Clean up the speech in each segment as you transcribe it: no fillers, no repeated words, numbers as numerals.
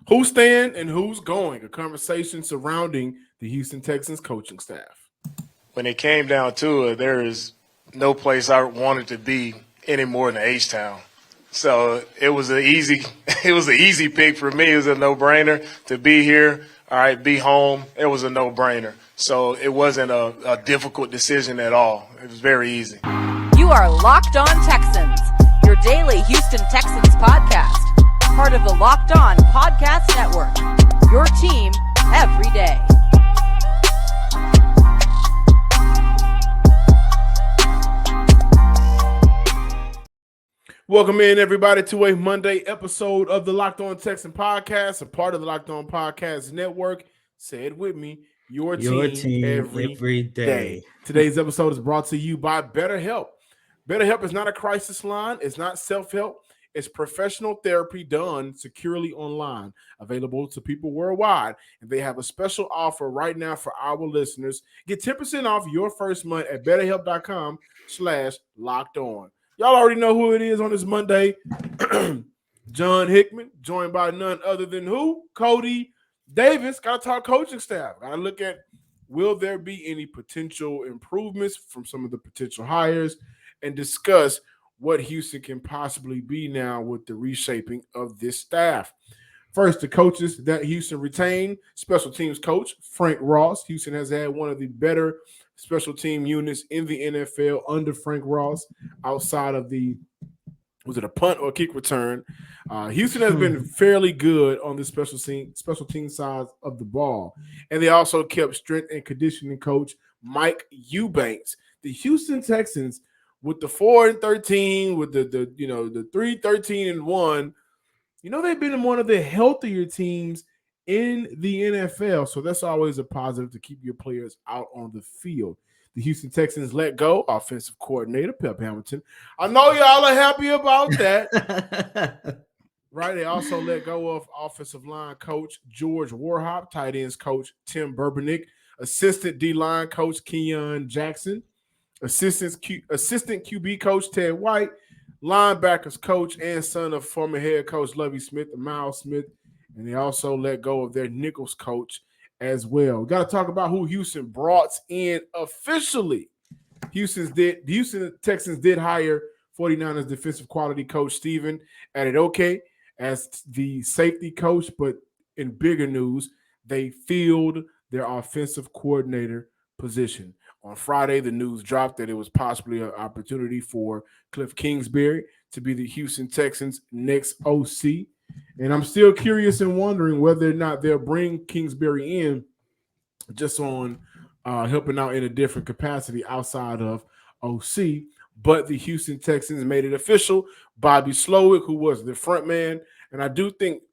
Who's staying and who's going? A conversation surrounding the Houston Texans coaching staff. When it came down to it, there is no place I wanted to be any more than H-Town. So it was an easy pick for me. It was a no-brainer to be here. All right, be home. It was a no-brainer. So it wasn't a difficult decision at all. It was very easy. You are Locked On Texans, your daily Houston Texans podcast. Part of the Locked On Podcast Network, your team every day. Welcome in, everybody, to a Monday episode of the Locked On Texan podcast, a part of the Locked On Podcast Network. Say it with me, your team every day. Today's episode is brought to you by BetterHelp. BetterHelp is not a crisis line. It's not self-help. It's professional therapy done securely online, available to people worldwide. And they have a special offer right now for our listeners. Get 10% off your first month at betterhelp.com/lockedon. Y'all already know who it is on this Monday. John Hickman, joined by none other than who? Cody Davis. Got to talk coaching staff. Got to look at, will there be any potential improvements from some of the potential hires, and discuss what Houston can possibly be now with the reshaping of this staff. First, the coaches that Houston retained. Special teams coach Frank Ross. Houston has had one of the better special team units in the NFL under Frank Ross, outside of was it a punt or a kick return? Houston has been fairly good on the special team side of the ball. And they also kept strength and conditioning coach Mike Eubanks. The Houston Texans, with the 4-13, with the 3-13-1, they've been one of the healthier teams in the NFL. So that's always a positive to keep your players out on the field. The Houston Texans let go offensive coordinator Pep Hamilton. I know y'all are happy about that. Right? They also let go of offensive line coach George Warhop, tight ends coach Tim Burbernick, assistant D-line coach Keon Jackson, assistant QB coach Ted White, linebackers coach and son of former head coach Lovie Smith and Miles Smith. And they also let go of their nickels coach as well. Got to talk about who Houston brought in officially. The Houston Texans did hire 49ers defensive quality coach Steven Adedoke as the safety coach, but in bigger news, they filled their offensive coordinator position. On Friday, the news dropped that it was possibly an opportunity for Cliff Kingsbury to be the Houston Texans' next OC. And I'm still curious and wondering whether or not they'll bring Kingsbury in just on helping out in a different capacity outside of OC. But the Houston Texans made it official. Bobby Slowik, who was the front man, and I do think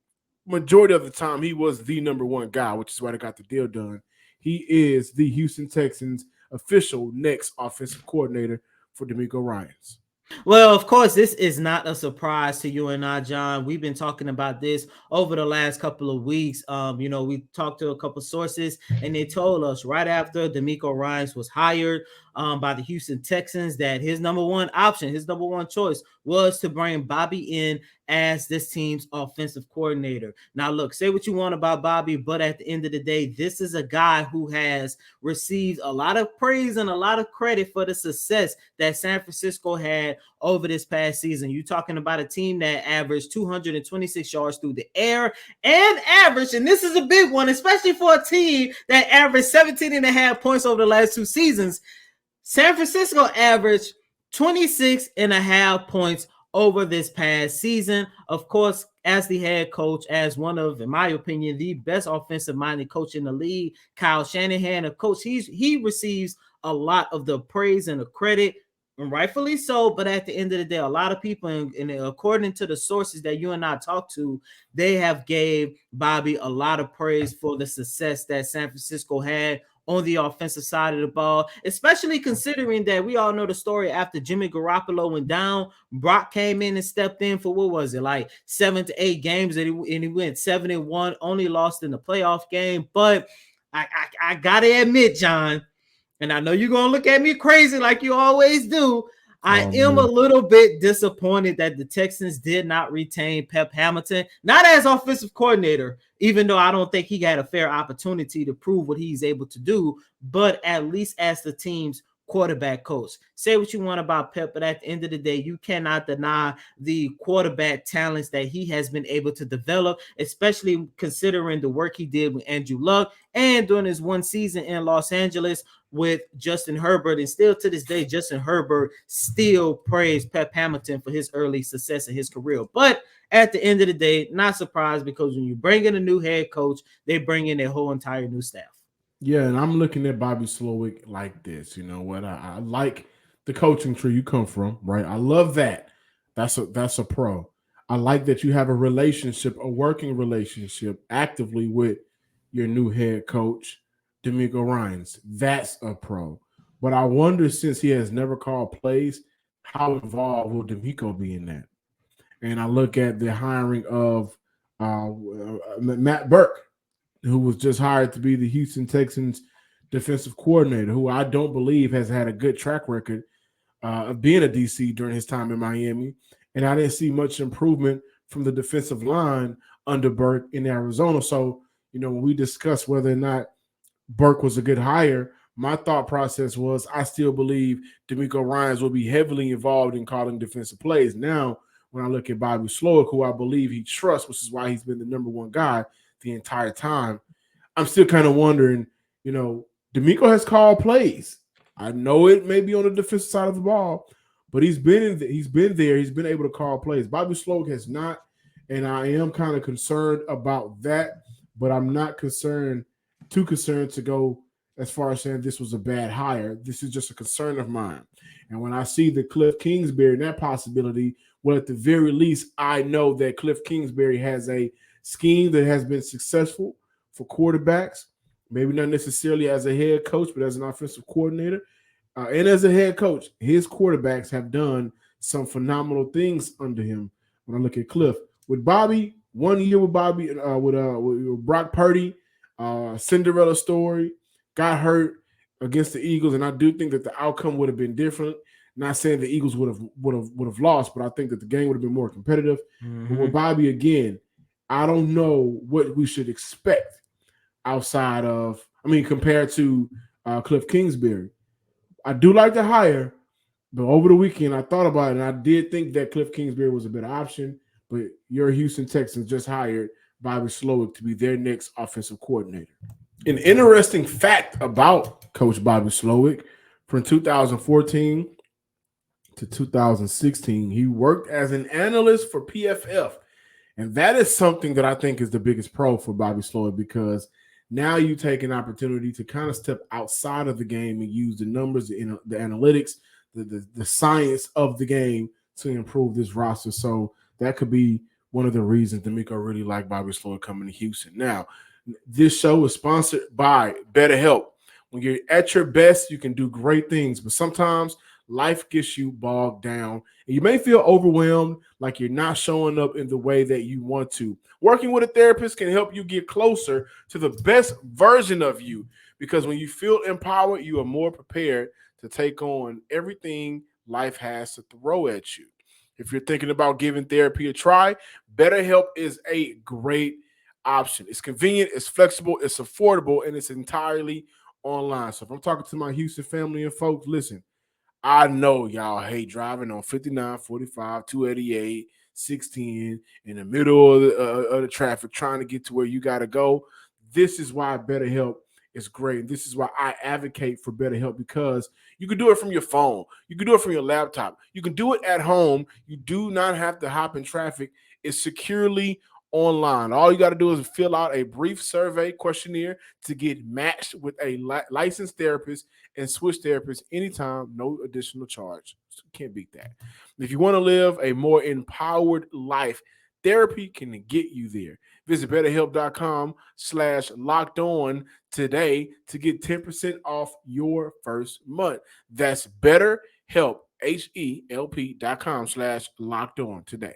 majority of the time he was the number one guy, which is why they got the deal done. He is the Houston Texans' official next offensive coordinator for D'Amico Ryans. Well, of course, this is not a surprise to you and I, John. We've been talking about this over the last couple of weeks. We talked to a couple sources, and they told us right after D'Amico Ryans was hired by the Houston Texans that his number one option, his number one choice was to bring Bobby in as this team's offensive coordinator. Now, look, say what you want about Bobby, but at the end of the day, this is a guy who has received a lot of praise and a lot of credit for the success that San Francisco had over this past season. You're talking about a team that averaged 226 yards through the air and averaged, and this is a big one, especially for a team that averaged 17.5 points over the last two seasons. San Francisco averaged 26.5 points over this past season. Of course, as the head coach, as one of, in my opinion, the best offensive-minded coach in the league, Kyle Shanahan, a coach, he receives a lot of the praise and the credit, and rightfully so. But at the end of the day, a lot of people, and according to the sources that you and I talked to, they have gave Bobby a lot of praise for the success that San Francisco had on the offensive side of the ball, especially considering that we all know the story after Jimmy Garoppolo went down. Brock came in and stepped in for, what was it, like 7 to 8 games, and he went 7-1, only lost in the playoff game. But I gotta admit, John, and I know you're gonna look at me crazy like you always do, I am a little bit disappointed that the Texans did not retain Pep Hamilton, not as offensive coordinator, even though I don't think he had a fair opportunity to prove what he's able to do, but at least as the team's quarterback coach. Say what you want about Pep, but at the end of the day, you cannot deny the quarterback talents that he has been able to develop, especially considering the work he did with Andrew Luck and during his one season in Los Angeles with Justin Herbert. And still to this day, Justin Herbert still praised Pep Hamilton for his early success in his career. But at the end of the day, not surprised, because when you bring in a new head coach, they bring in their whole entire new staff. Yeah, and I'm looking at Bobby Slowik like this. You know what? I like the coaching tree you come from, right? I love that. That's a pro. I like that you have a relationship, a working relationship actively with your new head coach, D'Amico Ryans. That's a pro. But I wonder, since he has never called plays, how involved will D'Amico be in that? And I look at the hiring of Matt Burke, who was just hired to be the Houston Texans defensive coordinator, who I don't believe has had a good track record of being a DC during his time in Miami. And I didn't see much improvement from the defensive line under Burke in Arizona. So, you know, when we discussed whether or not Burke was a good hire, my thought process was I still believe D'Amico Ryans will be heavily involved in calling defensive plays. Now, when I look at Bobby Slowik, who I believe he trusts, which is why he's been the number one guy the entire time, I'm still kind of wondering, you know, D'Amico has called plays. I know it may be on the defensive side of the ball, but he's been there. He's been able to call plays. Bobby Slowik has not, and I am kind of concerned about that, but I'm not too concerned to go as far as saying this was a bad hire. This is just a concern of mine. And when I see the Cliff Kingsbury and that possibility, well, at the very least, I know that Cliff Kingsbury has a scheme that has been successful for quarterbacks, maybe not necessarily as a head coach, but as an offensive coordinator. And as a head coach, his quarterbacks have done some phenomenal things under him. When I look at Cliff, with Bobby, 1 year with Bobby, with Brock Purdy, Cinderella story, got hurt against the Eagles, and I do think that the outcome would have been different. Not saying the Eagles would have lost, but I think that the game would have been more competitive. Mm-hmm. But with Bobby, again, I don't know what we should expect compared to Cliff Kingsbury. I do like the hire, but over the weekend I thought about it, and I did think that Cliff Kingsbury was a better option. But your Houston Texans just hired Bobby Slowik to be their next offensive coordinator. An interesting fact about Coach Bobby Slowik: from 2014 to 2016, he worked as an analyst for PFF. And that is something that I think is the biggest pro for Bobby Slowik, because now you take an opportunity to kind of step outside of the game and use the numbers, the analytics, the science of the game to improve this roster. So that could be one of the reasons D'Amico really liked Bobby Slowik coming to Houston. Now, this show is sponsored by BetterHelp. When you're at your best, you can do great things, but sometimes life gets you bogged down, and you may feel overwhelmed, like you're not showing up in the way that you want to. Working with a therapist can help you get closer to the best version of you, because when you feel empowered, you are more prepared to take on everything life has to throw at you. If you're thinking about giving therapy a try, BetterHelp is a great option. It's convenient, it's flexible, it's affordable, and it's entirely online. So if I'm talking to my Houston family and folks, listen, I know y'all hate driving on 59, 45, 288, 610 in the middle of the traffic trying to get to where you got to go. This is why BetterHelp is great. This is why I advocate for BetterHelp, because you can do it from your phone. You can do it from your laptop. You can do it at home. You do not have to hop in traffic. It's securely online. All you got to do is fill out a brief survey questionnaire to get matched with a licensed therapist and switch therapists anytime, no additional charge. So can't beat that. If you want to live a more empowered life, therapy can get you there. Visit BetterHelp.com/lockedon today to get 10% off your first month. That's BetterHelp, HELP.com/lockedon today.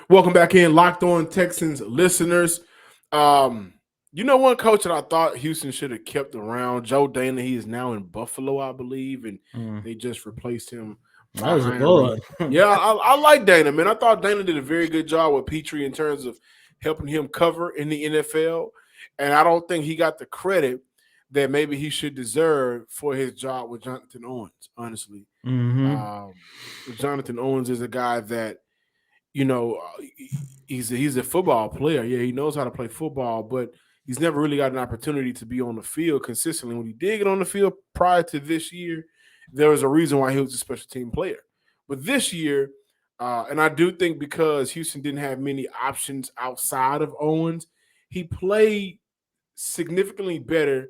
Welcome back in, Locked On Texans listeners. You know, one coach that I thought Houston should have kept around, Joe Dana. He is now in Buffalo, I believe, and they just replaced him That by was a hiring. good. Yeah, I like Dana, man. I thought Dana did a very good job with Petrie in terms of helping him cover in the NFL, and I don't think he got the credit that maybe he should deserve for his job with Jonathan Owens. Honestly, Mm-hmm. Jonathan Owens is a guy that you know, he's a football player. Yeah, he knows how to play football, but he's never really got an opportunity to be on the field consistently. When he did get on the field prior to this year, there was a reason why he was a special team player. But this year, and I do think because Houston didn't have many options outside of Owens, he played significantly better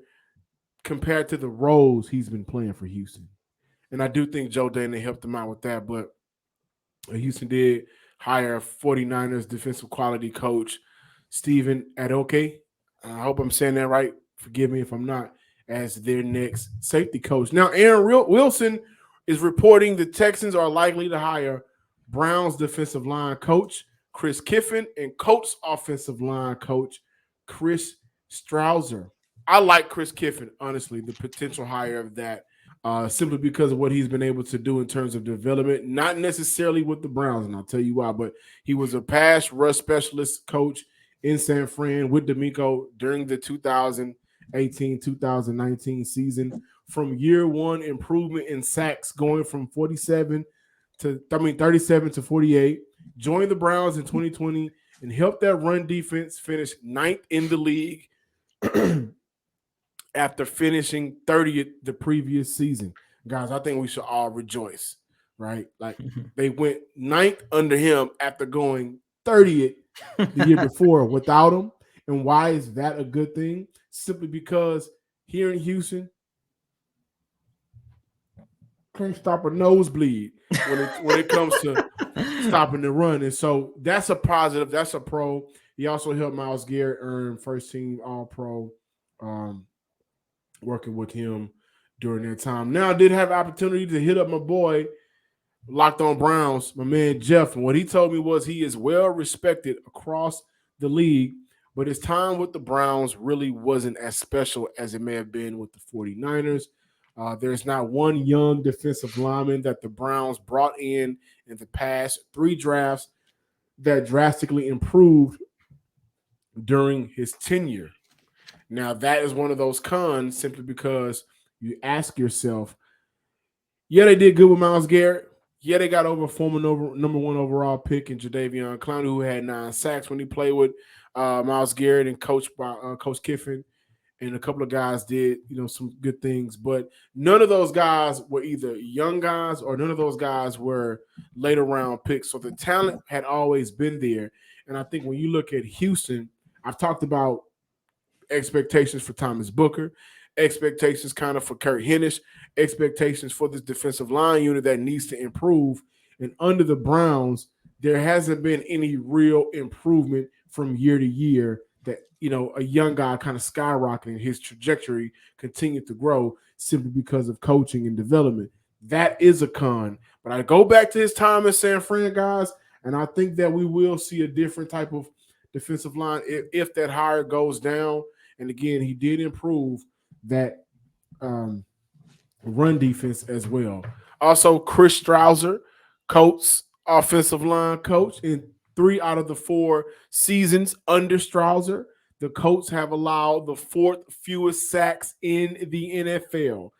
compared to the roles he's been playing for Houston. And I do think Joe Dana helped him out with that, but Houston did hire 49ers defensive quality coach Steven Adoke. I hope I'm saying that right. Forgive me if I'm not, as their next safety coach. Now, Aaron Wilson is reporting the Texans are likely to hire Browns defensive line coach Chris Kiffin and Colts offensive line coach Chris Strouser. I like Chris Kiffin, honestly, the potential hire of that simply because of what he's been able to do in terms of development, not necessarily with the Browns, and I'll tell you why, but he was a pass rush specialist coach in San Fran with D'Amico during the 2018-2019 season. From year one, improvement in sacks going from 37 to 48, joined the Browns in 2020 and helped that run defense finish 9th in the league after finishing 30th the previous season. Guys, I think we should all rejoice, right? Like they went 9th under him after going 30th the year before without him. And why is that a good thing? Simply because here in Houston, can't stop a nosebleed when it comes to stopping the run. And so that's a positive. That's a pro. He also helped Myles Garrett earn first team All-Pro. Working with him during that time. Now I did have opportunity to hit up my boy, Locked On Browns, my man Jeff. And what he told me was he is well respected across the league, but his time with the Browns really wasn't as special as it may have been with the 49ers. There's not one young defensive lineman that the Browns brought in the past 3 drafts that drastically improved during his tenure. Now, that is one of those cons simply because you ask yourself, yeah, they did good with Myles Garrett. Yeah, they got over former number 1 overall pick in Jadeveon Clowney, who had 9 sacks when he played with Myles Garrett and coached by Coach Kiffin. And a couple of guys did, some good things. But none of those guys were either young guys or none of those guys were later round picks. So the talent had always been there. And I think when you look at Houston, I've talked about expectations for Thomas Booker, expectations kind of for Kurt Hennish, expectations for this defensive line unit that needs to improve. And under the Browns, there hasn't been any real improvement from year to year that, a young guy kind of skyrocketing, his trajectory continued to grow simply because of coaching and development. That is a con. But I go back to his time in San Fran, guys, and I think that we will see a different type of defensive line if that hire goes down. And again, he did improve that run defense as well. Also, Chris Strouser, Colts offensive line coach, in 3 out of the 4 seasons under Strouser, the Colts have allowed the 4th fewest sacks in the NFL.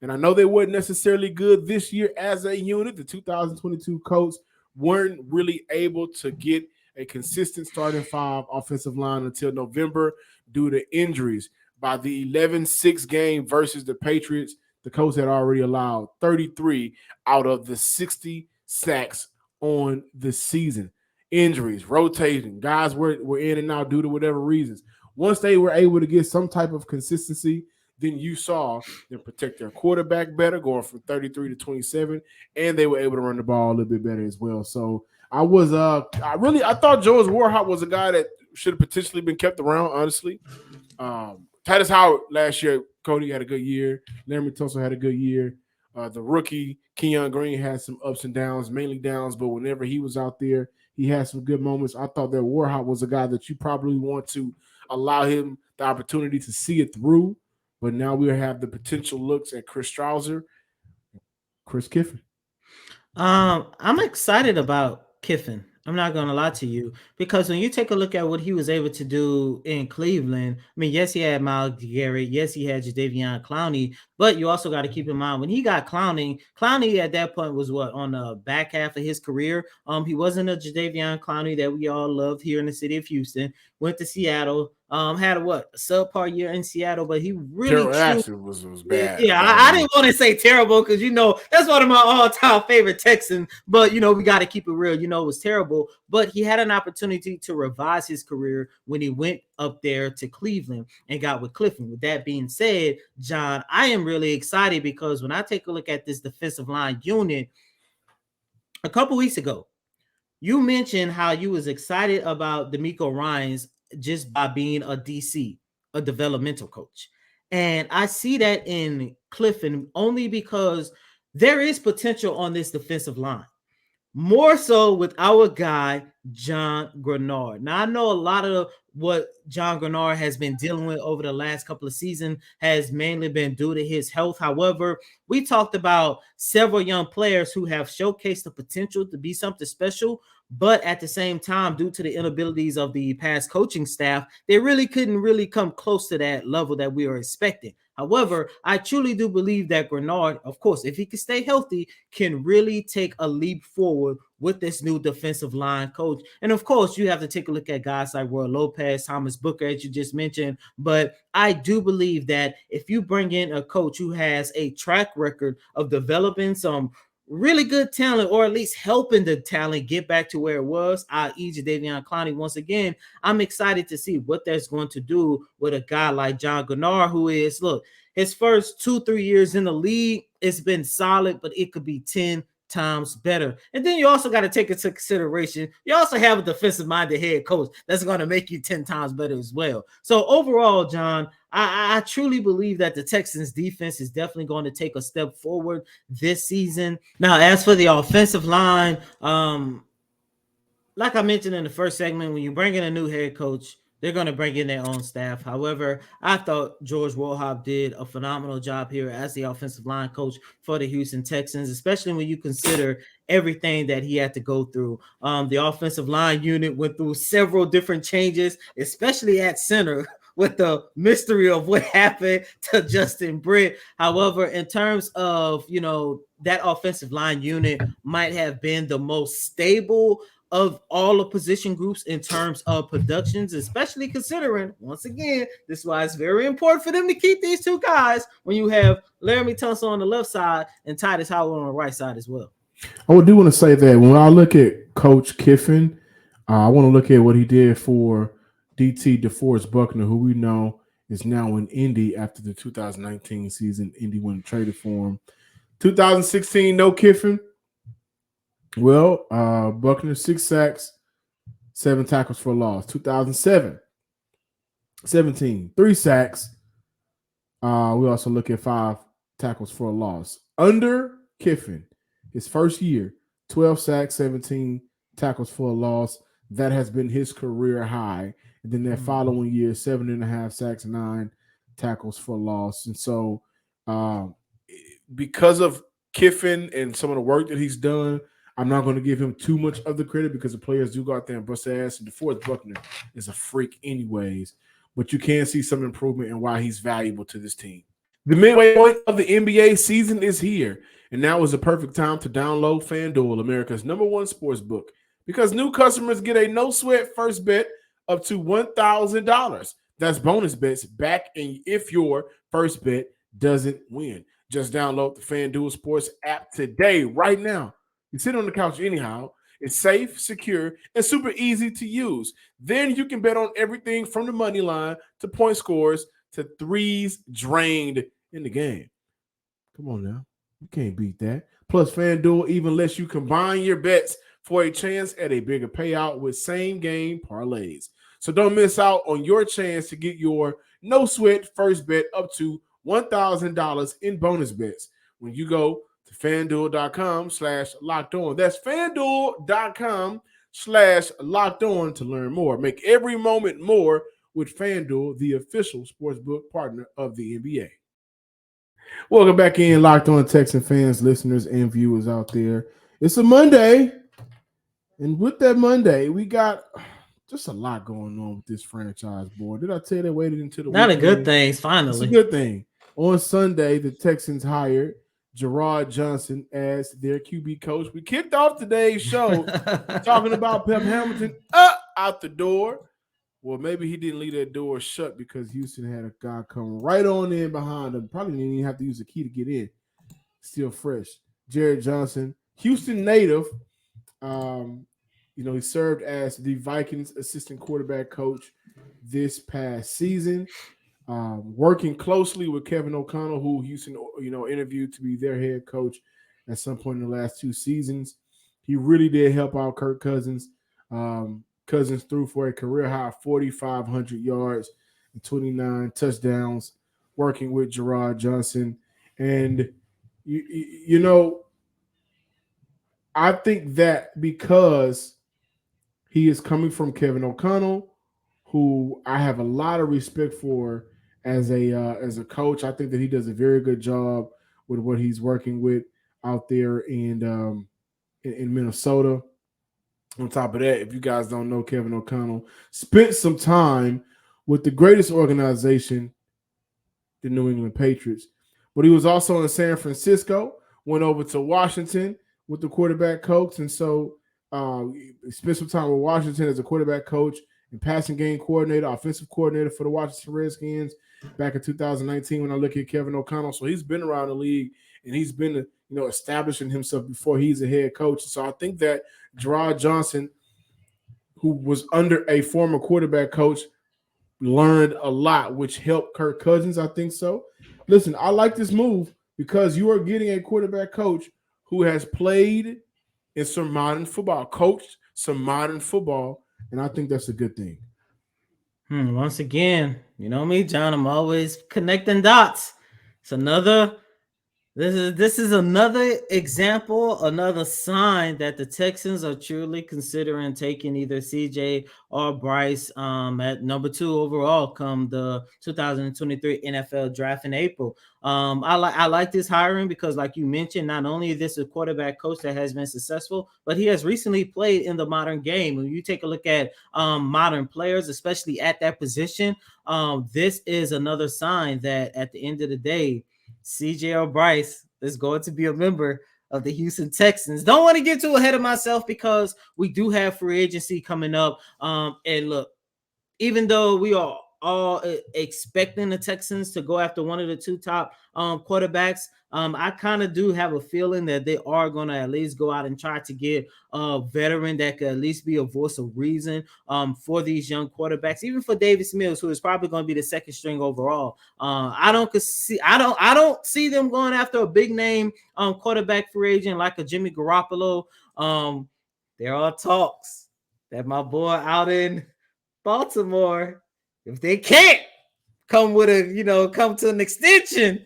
And I know they weren't necessarily good this year as a unit. The 2022 Colts weren't really able to get a consistent starting 5 offensive line until November due to injuries. By the 11-6 game versus the Patriots, the Colts had already allowed 33 out of the 60 sacks on the season. Injuries, rotating, guys were in and out due to whatever reasons. Once they were able to get some type of consistency, then you saw them protect their quarterback better, going from 33 to 27, and they were able to run the ball a little bit better as well. So I thought George Warhart was a guy that should have potentially been kept around, honestly. Titus Howard last year, Cody had a good year. Larry Tunsil had a good year. The rookie, Kenyon Green, had some ups and downs, mainly downs, but whenever he was out there, he had some good moments. I thought that Warhart was a guy that you probably want to allow him the opportunity to see it through. But now we have the potential looks at Chris Strauser, Chris Kiffin. I'm excited about Kiffin. I'm not gonna lie to you, because when you take a look at what he was able to do in Cleveland, I mean, yes, he had Myles Garrett, yes, he had Jadeveon Clowney, but you also got to keep in mind when he got Clowney at that point was what, on the back half of his career. He wasn't a Jadeveon Clowney that we all loved here in the city of Houston. Went to Seattle, had a subpar year in Seattle, but he really Actually was bad. Yeah, I didn't want to say terrible because that's one of my all-time favorite Texans. But we got to keep it real. It was terrible, but he had an opportunity to revise his career when he went up there to Cleveland and got with Clifton. With that being said, John, I am really excited because when I take a look at this defensive line unit, a couple weeks ago, you mentioned how you was excited about DeMeco Ryans just by being a DC, a developmental coach. And I see that in Clifton only because there is potential on this defensive line. More so with our guy, John Grenard. Now, I know a lot of what John Grenard has been dealing with over the last couple of seasons has mainly been due to his health. However, we talked about several young players who have showcased the potential to be something special, but at the same time, due to the inabilities of the past coaching staff, they really couldn't come close to that level that we were expecting. However, I truly do believe that Grenard, of course, if he can stay healthy, can really take a leap forward with this new defensive line coach. And of course, you have to take a look at guys like Roy Lopez, Thomas Booker, as you just mentioned. But I do believe that if you bring in a coach who has a track record of developing some really good talent, or at least helping the talent get back to where it was, i.e. Jadeveon Clowney, once again, I'm excited to see what that's going to do with a guy like John Grenard, who is, look, his first 2-3 years in the league, it's been solid, but it could be 10 times better. And then you also got to take into consideration, you also have a defensive-minded head coach that's going to make you 10 times better as well. So overall, John, I truly believe that the Texans defense is definitely going to take a step forward this season. Now, as for the offensive line, like I mentioned in the first segment, when you bring in a new head coach, they're going to bring in their own staff. However, I thought George Wilhop did a phenomenal job here as the offensive line coach for the Houston Texans, especially when you consider everything that he had to go through. The offensive line unit went through several different changes, especially at center, with the mystery of what happened to Justin Britt. However, in terms of, that offensive line unit might have been the most stable of all the position groups in terms of productions, especially considering, once again, this is why it's very important for them to keep these two guys when you have Laramie Tunsil on the left side and Titus Howard on the right side as well. I do want to say that when I look at Coach Kiffin, I want to look at what he did for DT DeForest Buckner, who we know is now in Indy after the 2019 season. Indy went and traded for him. 2016, no Kiffin. Well, Buckner, 6 sacks, 7 tackles for a loss. 2017, 3 sacks. We also look at 5 tackles for a loss. Under Kiffin, his first year, 12 sacks, 17 tackles for a loss. That has been his career high. And then that following year, 7.5 sacks, 9 tackles for loss. And so because of Kiffin and some of the work that he's done, I'm not going to give him too much of the credit because the players do go out there and bust their ass. And DeForest Buckner is a freak anyways. But you can see some improvement in why he's valuable to this team. The midway point of the NBA season is here. And now is the perfect time to download FanDuel, America's #1 sports book. Because new customers get a no-sweat first bet up to $1,000. That's bonus bets back and if your first bet doesn't win. Just download the FanDuel Sports app today, right now. You sit on the couch anyhow. It's safe, secure, and super easy to use. Then you can bet on everything from the money line to point scores to threes drained in the game. Come on now. You can't beat that. Plus, FanDuel even lets you combine your bets for a chance at a bigger payout with same-game parlays. So don't miss out on your chance to get your no-sweat first bet up to $1,000 in bonus bets when you go to FanDuel.com/LockedOn. That's FanDuel.com/LockedOn to learn more. Make every moment more with FanDuel, the official sportsbook partner of the NBA. Welcome back in, Locked On Texan fans, listeners, and viewers out there. It's a Monday, and with that Monday, we got just a lot going on with this franchise, boy. Did I tell you they waited until the Not weekend? a good thing, It's a finally. good thing. On Sunday, the Texans hired Gerard Johnson as their QB coach. We kicked off today's show talking about Pep Hamilton out the door. Well, maybe he didn't leave that door shut because Houston had a guy come right on in behind him. Probably didn't even have to use the key to get in. Still fresh. Jared Johnson, Houston native. He served as the Vikings assistant quarterback coach this past season, working closely with Kevin O'Connell, who Houston, interviewed to be their head coach at some point in the last 2 seasons. He really did help out Kirk Cousins. Cousins threw for a career high 4,500 yards and 29 touchdowns, working with Gerard Johnson. And, I think that because he is coming from Kevin O'Connell, who I have a lot of respect for as a coach. I think that he does a very good job with what he's working with out there in Minnesota. On top of that, if you guys don't know, Kevin O'Connell spent some time with the greatest organization, the New England Patriots. But he was also in San Francisco, went over to Washington with the quarterback coach. And so spent some time with Washington as a quarterback coach and passing game coordinator, offensive coordinator for the Washington Redskins back in 2019 when I look at Kevin O'Connell. So he's been around the league and he's been establishing himself before he's a head coach. So I think that Gerard Johnson, who was under a former quarterback coach, learned a lot, which helped Kirk Cousins. I think so. Listen, I like this move because you are getting a quarterback coach who has played in some modern football, coached some modern football, and I think that's a good thing. Once again, you know me, John, I'm always connecting dots. This is another example, another sign that the Texans are truly considering taking either CJ or Bryce at number 2 overall come the 2023 NFL draft in April. I like this hiring because, like you mentioned, not only is this a quarterback coach that has been successful, but he has recently played in the modern game. When you take a look at modern players, especially at that position, this is another sign that at the end of the day, CJ or Bryce is going to be a member of the Houston Texans. Don't want to get too ahead of myself because we do have free agency coming up. And look, even though we are all expecting the Texans to go after one of the 2 top quarterbacks, I kind of do have a feeling that they are going to at least go out and try to get a veteran that could at least be a voice of reason for these young quarterbacks, even for Davis Mills, who is probably going to be the 2nd string overall. I don't see them going after a big name quarterback free agent like a Jimmy Garoppolo. There are talks that my boy out in Baltimore, if they can't come to an extension,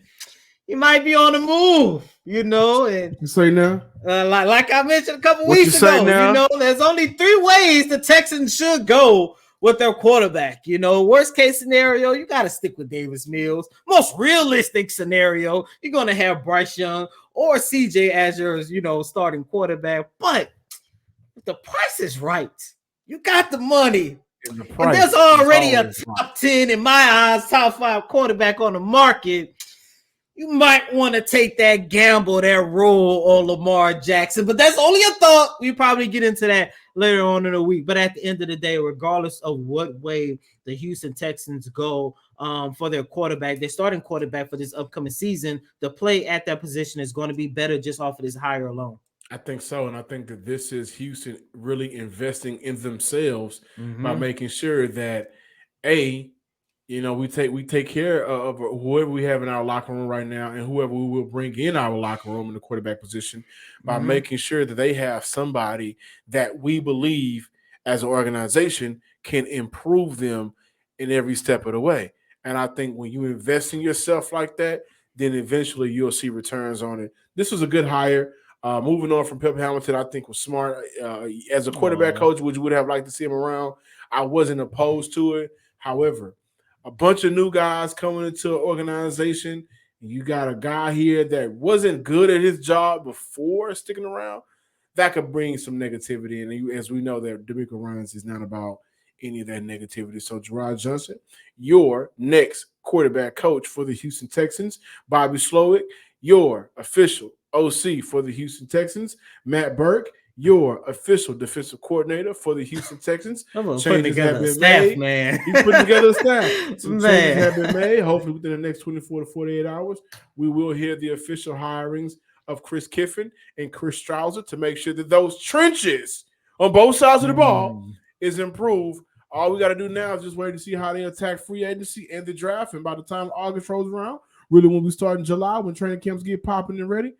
he might be on the move, and you say now? Like I mentioned a couple weeks ago, there's only 3 ways the Texans should go with their quarterback. Worst case scenario, you got to stick with Davis Mills. Most realistic scenario, you're going to have Bryce Young or CJ as your, starting quarterback. But if the price is right, you got the money. And there's already a top 10, in my eyes, top 5 quarterback on the market. You might want to take that gamble, that roll on Lamar Jackson. But that's only a thought. We probably get into that later on in the week. But at the end of the day, regardless of what way the Houston Texans go for their quarterback, their starting quarterback for this upcoming season, the play at that position is going to be better just off of this hire alone. I think so, and I think that this is Houston really investing in themselves by making sure that we take care of whoever we have in our locker room right now and whoever we will bring in our locker room in the quarterback position by making sure that they have somebody that we believe as an organization can improve them in every step of the way. And I think when you invest in yourself like that, then eventually you'll see returns on it. This was a good hire. Moving on from Pep Hamilton, I think was smart. As a quarterback coach, which would have liked to see him around, I wasn't opposed to it. However, a bunch of new guys coming into an organization, and you got a guy here that wasn't good at his job before sticking around, that could bring some negativity. And as we know, that DeMeco Ryans is not about any of that negativity. So, Gerard Johnson, your next quarterback coach for the Houston Texans. Bobby Slowik, your official OC for the Houston Texans. Matt Burke, your official defensive coordinator for the Houston Texans. Changes have been made. Man. He's putting together a staff. Some changes have been made. Hopefully, within the next 24 to 48 hours, we will hear the official hirings of Chris Kiffin and Chris Strouser to make sure that those trenches on both sides of the ball is improved. All we got to do now is just wait to see how they attack free agency and the draft. And by the time August rolls around, really when we start in July, when training camps get popping and ready,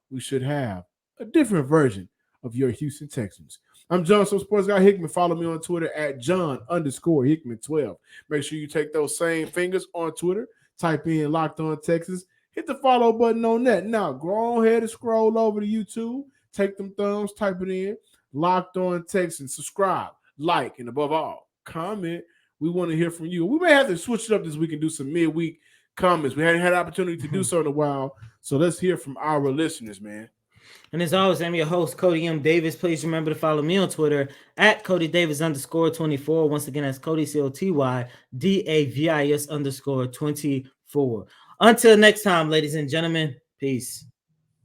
we should have a different version of your Houston Texans. I'm John, Sports Guy Hickman. Follow me on Twitter at John_Hickman12. Make sure you take those same fingers on Twitter. Type in Locked On Texans. Hit the follow button on that. Now, go ahead and scroll over to YouTube. Take them thumbs, type it in. Locked On Texans. Subscribe, like, and above all, comment. We want to hear from you. We may have to switch it up this week and do some midweek comments. We hadn't had an opportunity to do so in a while. So let's hear from our listeners, man. And as always, I'm your host, Cody M. Davis. Please remember to follow me on Twitter at CodyDavis_24. Once again, that's Cody COTYDAVIS_24. Until next time, ladies and gentlemen, peace.